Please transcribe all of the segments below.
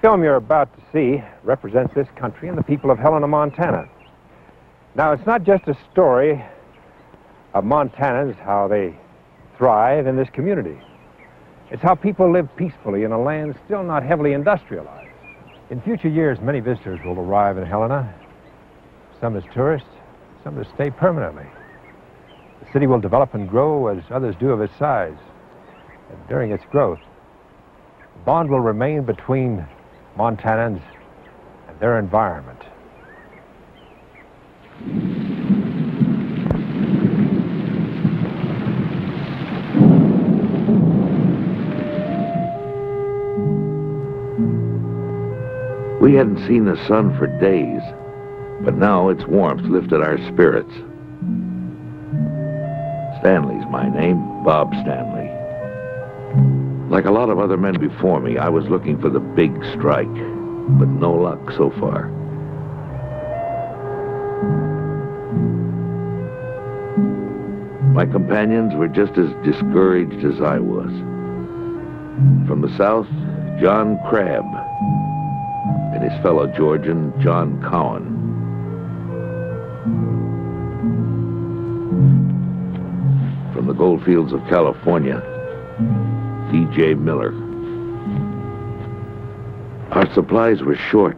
film you're about to see represents this country and the people of Helena, Montana. Now, it's not just a story of Montanans, how they thrive in this community. It's how people live peacefully in a land still not heavily industrialized. In future years, many visitors will arrive in Helena, some as tourists, some to stay permanently. The city will develop and grow as others do of its size. And during its growth, the bond will remain between Montanans and their environment. We hadn't seen the sun for days, but now its warmth lifted our spirits. Stanley's my name, Bob Stanley. Like a lot of other men before me, I was looking for the big strike, but no luck so far. My companions were just as discouraged as I was. From the south, John Crabb and his fellow Georgian, John Cowan. From the goldfields of California, D.J. Miller. Our supplies were short.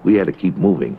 We had to keep moving.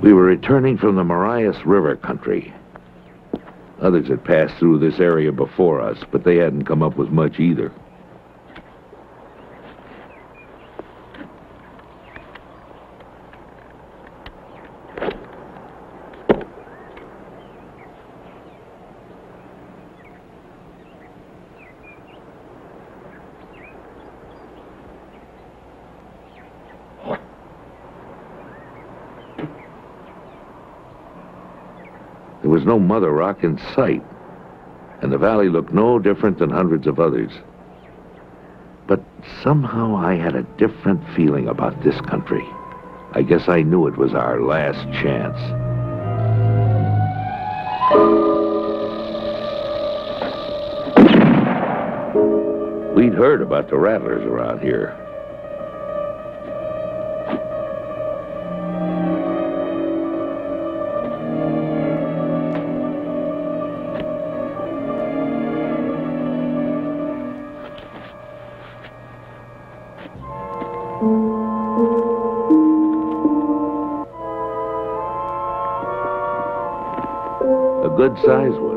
We were returning from the Marias River country. Others had passed through this area before us, but they hadn't come up with much either. There was no mother rock in sight, and the valley looked no different than hundreds of others. But somehow I had a different feeling about this country. I guess I knew it was our last chance. We'd heard about the rattlers around here. A good-sized one.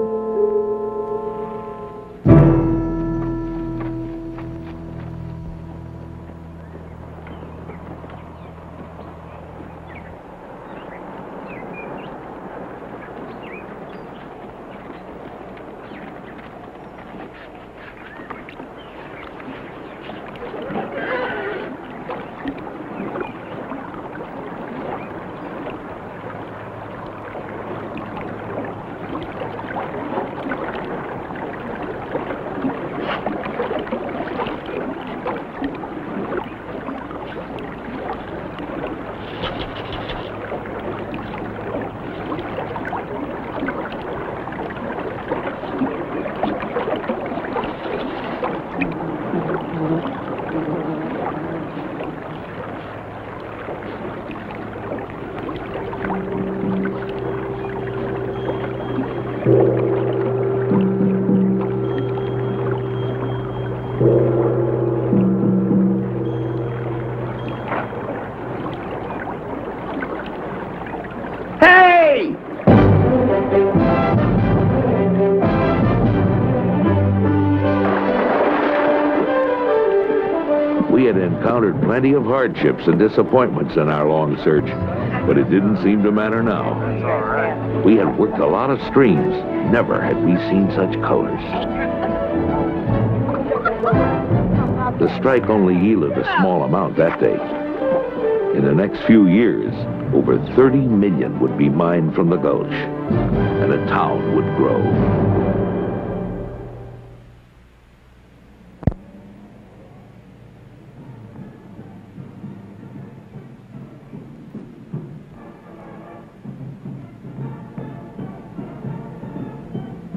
We had encountered plenty of hardships and disappointments in our long search, but it didn't seem to matter now. We had worked a lot of streams. Never had we seen such colors. The strike only yielded a small amount that day. In the next few years, over 30 million would be mined from the gulch, and a town would grow.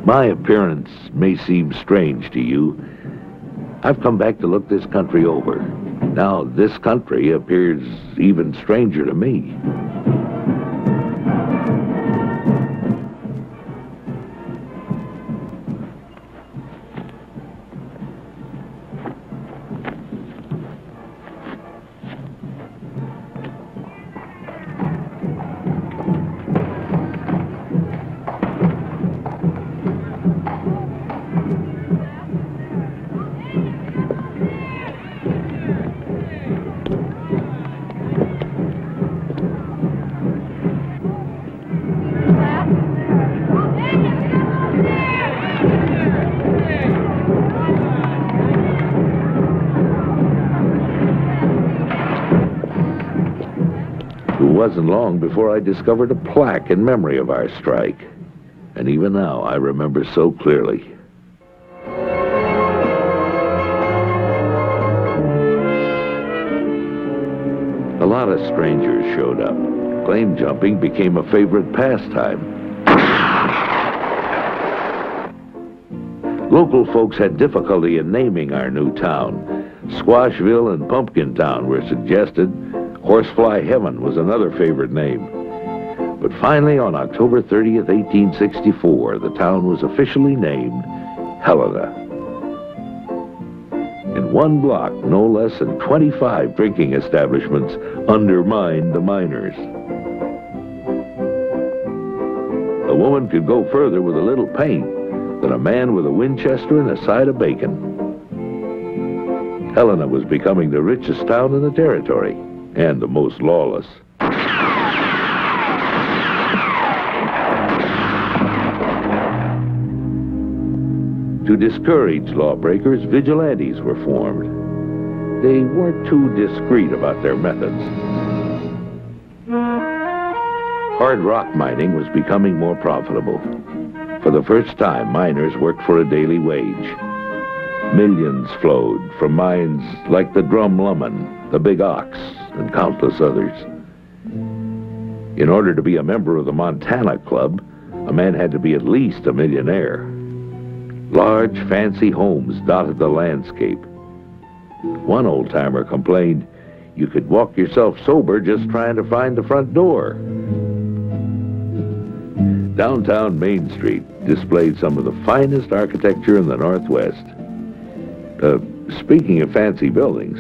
My appearance may seem strange to you. I've come back to look this country over. Now, this country appears even stranger to me. It wasn't long before I discovered a plaque in memory of our strike. And even now, I remember so clearly. A lot of strangers showed up. Claim jumping became a favorite pastime. Local folks had difficulty in naming our new town. Squashville and Pumpkin Town were suggested. Horsefly Heaven was another favorite name. But finally, on October 30th, 1864, the town was officially named Helena. In one block, no less than 25 drinking establishments undermined the miners. A woman could go further with a little paint than a man with a Winchester and a side of bacon. Helena was becoming the richest town in the territory, and the most lawless. To discourage lawbreakers, vigilantes were formed. They weren't too discreet about their methods. Hard rock mining was becoming more profitable. For the first time, miners worked for a daily wage. Millions flowed from mines like the Drum Lummin, the Big Ox, and countless others. In order to be a member of the Montana Club, a man had to be at least a millionaire. Large, fancy homes dotted the landscape. One old-timer complained, you could walk yourself sober just trying to find the front door. Downtown Main Street displayed some of the finest architecture in the Northwest. Speaking of fancy buildings,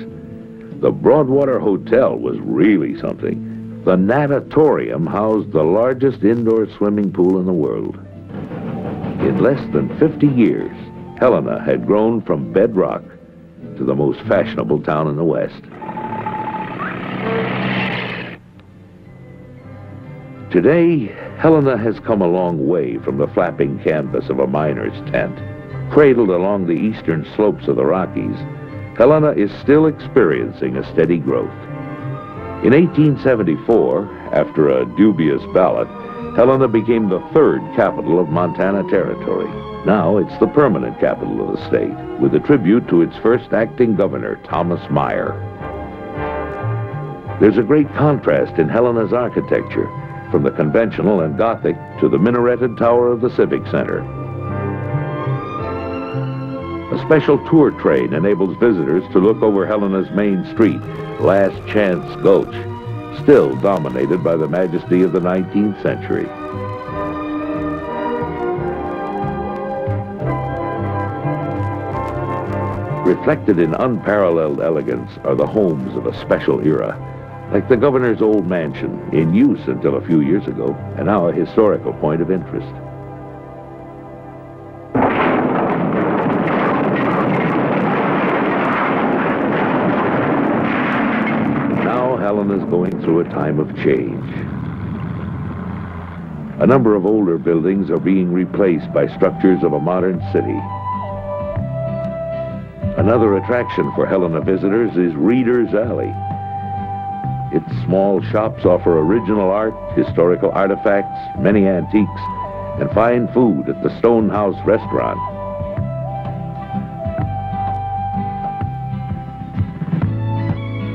the Broadwater Hotel was really something. The natatorium housed the largest indoor swimming pool in the world. In less than 50 years, Helena had grown from bedrock to the most fashionable town in the West. Today, Helena has come a long way from the flapping canvas of a miner's tent. Cradled along the eastern slopes of the Rockies, Helena is still experiencing a steady growth. In 1874, after a dubious ballot, Helena became the third capital of Montana Territory. Now it's the permanent capital of the state, with a tribute to its first acting governor, Thomas Meyer. There's a great contrast in Helena's architecture, from the conventional and Gothic to the minareted tower of the Civic Center. A special tour train enables visitors to look over Helena's main street, Last Chance Gulch, still dominated by the majesty of the 19th century. Reflected in unparalleled elegance are the homes of a special era, like the governor's old mansion, in use until a few years ago, and now a historical point of interest. Helena's going through a time of change. A number of older buildings are being replaced by structures of a modern city. Another attraction for Helena visitors is Reader's Alley. Its small shops offer original art, historical artifacts, many antiques, and fine food at the Stonehouse restaurant.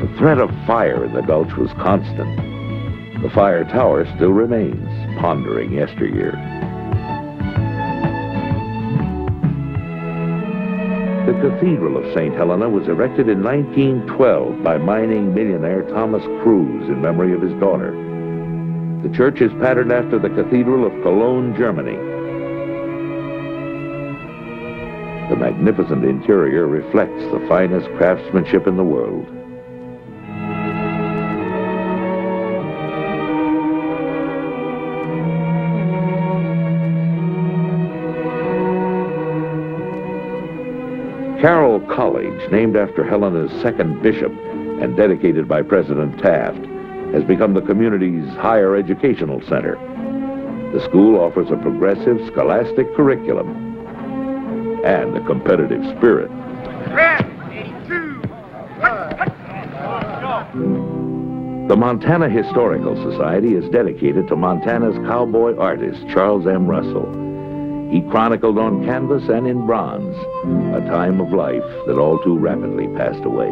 The threat of fire in the gulch was constant. The fire tower still remains, pondering yesteryear. The Cathedral of St. Helena was erected in 1912 by mining millionaire Thomas Cruz in memory of his daughter. The church is patterned after the Cathedral of Cologne, Germany. The magnificent interior reflects the finest craftsmanship in the world. Carroll College, named after Helena's second bishop and dedicated by President Taft, has become the community's higher educational center. The school offers a progressive scholastic curriculum and a competitive spirit. The Montana Historical Society is dedicated to Montana's cowboy artist, Charles M. Russell. He chronicled on canvas and in bronze a time of life that all too rapidly passed away.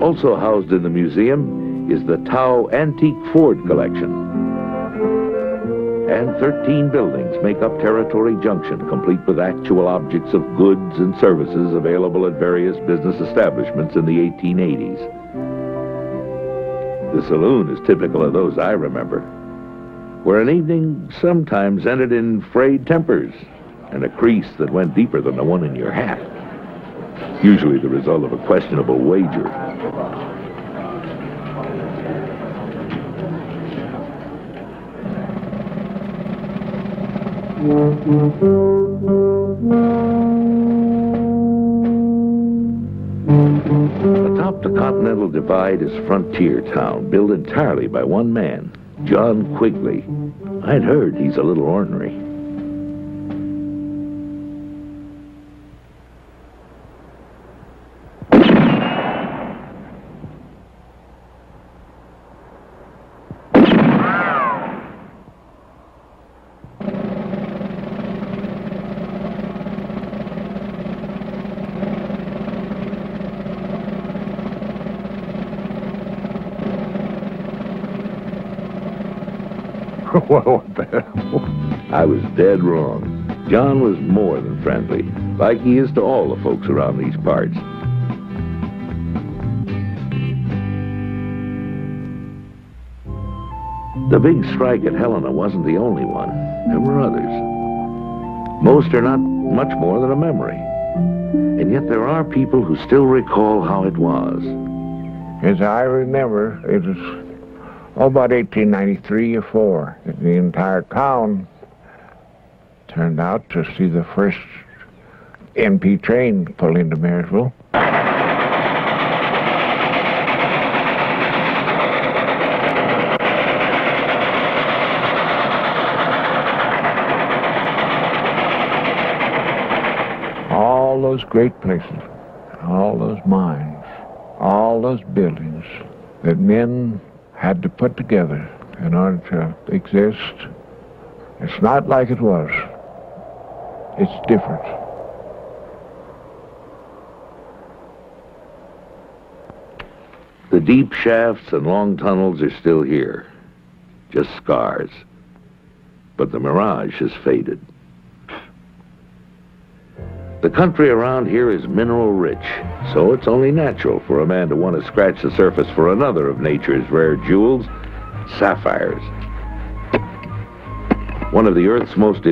Also housed in the museum is the Tau Antique Ford collection. And 13 buildings make up Territory Junction, complete with actual objects of goods and services available at various business establishments in the 1880s. The saloon is typical of those I remember, where an evening sometimes ended in frayed tempers and a crease that went deeper than the one in your hat, usually the result of a questionable wager. Atop the Continental Divide is Frontier Town, built entirely by one man, John Quigley. I'd heard he's a little ornery. Well, what the hell? I was dead wrong. John was more than friendly, like he is to all the folks around these parts. The big strike at Helena wasn't the only one. There were others. Most are not much more than a memory. And yet there are people who still recall how it was. As I remember, it was about 1893 or 4. The entire town turned out to see the first NP train pull into Marysville. All those great places, all those mines, all those buildings that men had to put together in order to exist. It's not like it was. It's different. The deep shafts and long tunnels are still here, just scars. But the mirage has faded. The country around here is mineral rich, so it's only natural for a man to want to scratch the surface for another of nature's rare jewels, sapphires. One of the Earth's most